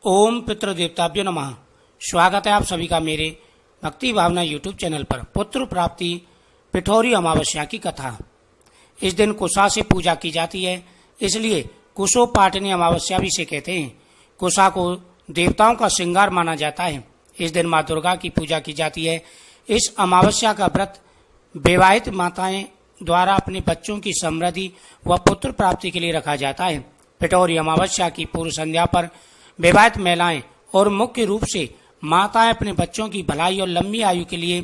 ओम पितृदेवताभ्यो नमः। स्वागत है आप सभी का मेरे भक्ति भावना यूट्यूब चैनल पर। पुत्र प्राप्ति पिठौरी अमावस्या की कथा। इस दिन कुशा से पूजा की जाती है, इसलिए कुशो पाटनी अमावस्या भी इसे कहते हैं। कुशा को देवताओं का श्रृंगार माना जाता है। इस दिन माँ दुर्गा की पूजा की जाती है। इस अमावस्या का व्रत विवाहित माताएं द्वारा अपने बच्चों की समृद्धि व पुत्र प्राप्ति के लिए रखा जाता है। पिठौरी अमावस्या की पूर्व संध्या पर विवाहित महिलाएं और मुख्य रूप से माताएं अपने बच्चों की भलाई और लंबी आयु के लिए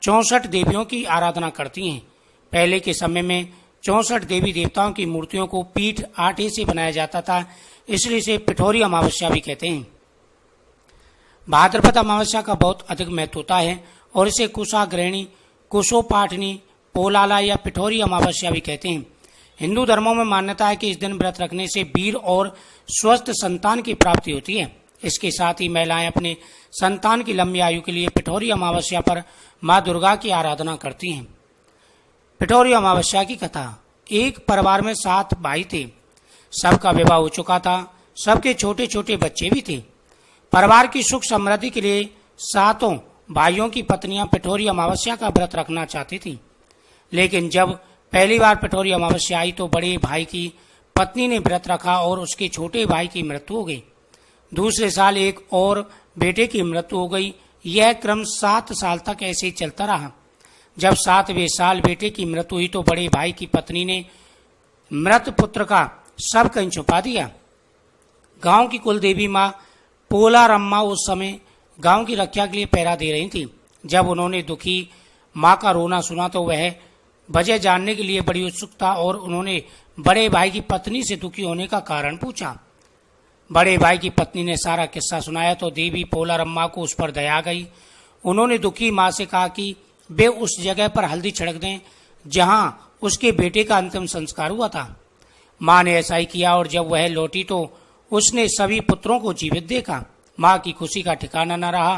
64 देवियों की आराधना करती हैं। पहले के समय में 64 देवी देवताओं की मूर्तियों को पीठ आटे से बनाया जाता था, इसलिए इसे पिठौरी अमावस्या भी कहते हैं। भाद्रपद अमावस्या का बहुत अधिक महत्व होता है और इसे कुशा ग्रहणी, कुशो पाठनी, पोलाला या पिठौरी अमावस्या भी कहते हैं। हिंदू धर्मों में मान्यता है कि इस दिन व्रत रखने से वीर और स्वस्थ संतान की प्राप्ति होती है। इसके साथ ही महिलाएं अपने संतान की लंबी आयु के लिए पिठौरी अमावस्या पर मां दुर्गा की आराधना करती हैं। पिठौरी अमावस्या की कथा। एक परिवार में 7 भाई थे। सबका विवाह हो चुका था, सबके छोटे छोटे बच्चे भी थे। परिवार की सुख समृद्धि के लिए 7 भाइयों की पत्नियां पिठौरी अमावस्या का व्रत रखना चाहती थी, लेकिन जब पहली बार पिठौरी अमावस्या आई तो बड़े भाई की पत्नी ने व्रत रखा और उसके छोटे भाई की मृत्यु हो गई। दूसरे साल एक और बेटे की मृत्यु हो गई। यह क्रम 7 साल तक ऐसे ही चलता रहा। जब 7वें साल बेटे की मृत्यु हुई तो बड़े भाई की पत्नी ने मृत पुत्र का शव कहीं छुपा दिया। गांव की कुल देवी माँ पोलारम्मा उस समय गांव की रक्षा के लिए पहरा दे रही थी। जब उन्होंने दुखी माँ का रोना सुना तो वह वजह जानने के लिए बड़ी उत्सुक था और उन्होंने बड़े भाई की पत्नी से दुखी होने का कारण पूछा। बड़े भाई की पत्नी ने सारा किस्सा सुनाया तो देवी पोलारम्मा को उस पर दया गई। उन्होंने दुखी माँ से कहा कि वे उस जगह पर हल्दी छिड़क दें जहां उसके बेटे का अंतिम संस्कार हुआ था। माँ ने ऐसा ही किया और जब वह लौटी तो उसने सभी पुत्रों को जीवित देखा। माँ की खुशी का ठिकाना न रहा।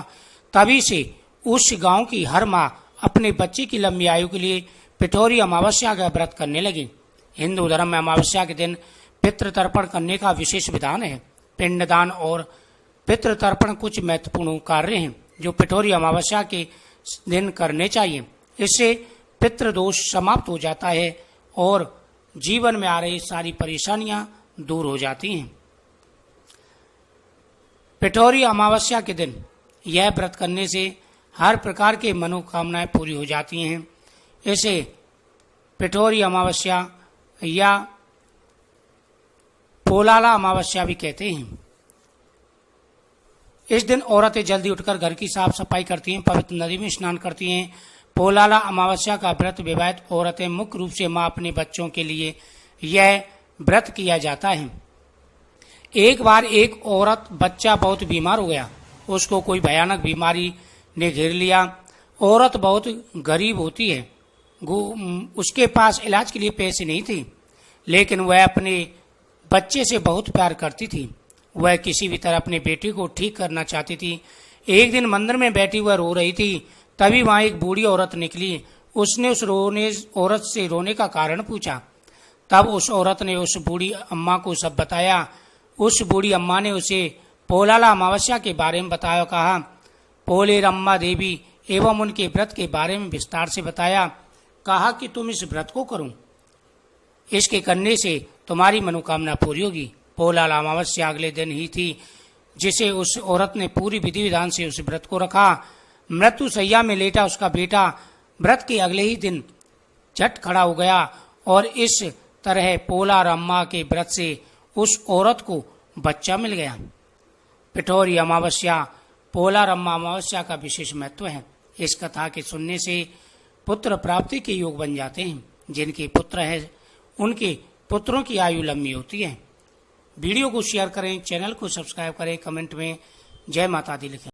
तभी से उस गांव की हर माँ अपने बच्चे की लंबी आयु के लिए पिठौरी अमावस्या का व्रत करने लगी। हिंदू धर्म में अमावस्या के दिन पितृतर्पण करने का विशेष विधान है। पिंडदान और पितृतर्पण कुछ महत्वपूर्ण कार्य हैं जो पिठौरी अमावस्या के दिन करने चाहिए। इससे पितृदोष समाप्त हो जाता है और जीवन में आ रही सारी परेशानियां दूर हो जाती हैं। पिठौरी अमावस्या के दिन यह व्रत करने से हर प्रकार के मनोकामनाएं पूरी हो जाती हैं। इसे पिठौरी अमावस्या या पोलाला अमावस्या भी कहते हैं। इस दिन औरतें जल्दी उठकर घर की साफ सफाई करती हैं, पवित्र नदी में स्नान करती हैं। पोलाला अमावस्या का व्रत विवाहित औरतें मुख्य रूप से मां अपने बच्चों के लिए यह व्रत किया जाता है। एक बार एक औरत बच्चा बहुत बीमार हो गया। उसको कोई भयानक बीमारी ने घेर लिया। औरत बहुत गरीब होती है, उसके पास इलाज के लिए पैसे नहीं थे, लेकिन वह अपने बच्चे से बहुत प्यार करती थी। वह किसी भी तरह अपने बेटे को ठीक करना चाहती थी। एक दिन मंदिर में बैठी वह रो रही थी, तभी वहां एक बूढ़ी औरत निकली। उसने उस औरत से रोने का कारण पूछा। तब उस औरत ने उस बूढ़ी अम्मा को सब बताया। उस बूढ़ी अम्मा ने उसे पोलाला अमावस्या के बारे में बताया। कहा पोलेरम्मा देवी एवं उनके व्रत के बारे में विस्तार से बताया। कहा कि तुम इस व्रत को करो, इसके करने से तुम्हारी मनोकामना पूरी होगी। पोलाला अमावस्या अगले दिन ही थी जिसे उस औरत ने पूरी विधि विधान से उस व्रत को रखा। मृत्यु शैया में लेटा उसका बेटा व्रत के अगले ही दिन झट खड़ा हो गया और इस तरह पोलारम्मा के व्रत से उस औरत को बच्चा मिल गया। पिठौरी अमावस्या पोलारम्मा अमावस्या का विशेष महत्व है। इस कथा के सुनने से पुत्र प्राप्ति के योग बन जाते हैं। जिनके पुत्र है उनके पुत्रों की आयु लंबी होती है। वीडियो को शेयर करें, चैनल को सब्सक्राइब करें, कमेंट में जय माता दी लिखें।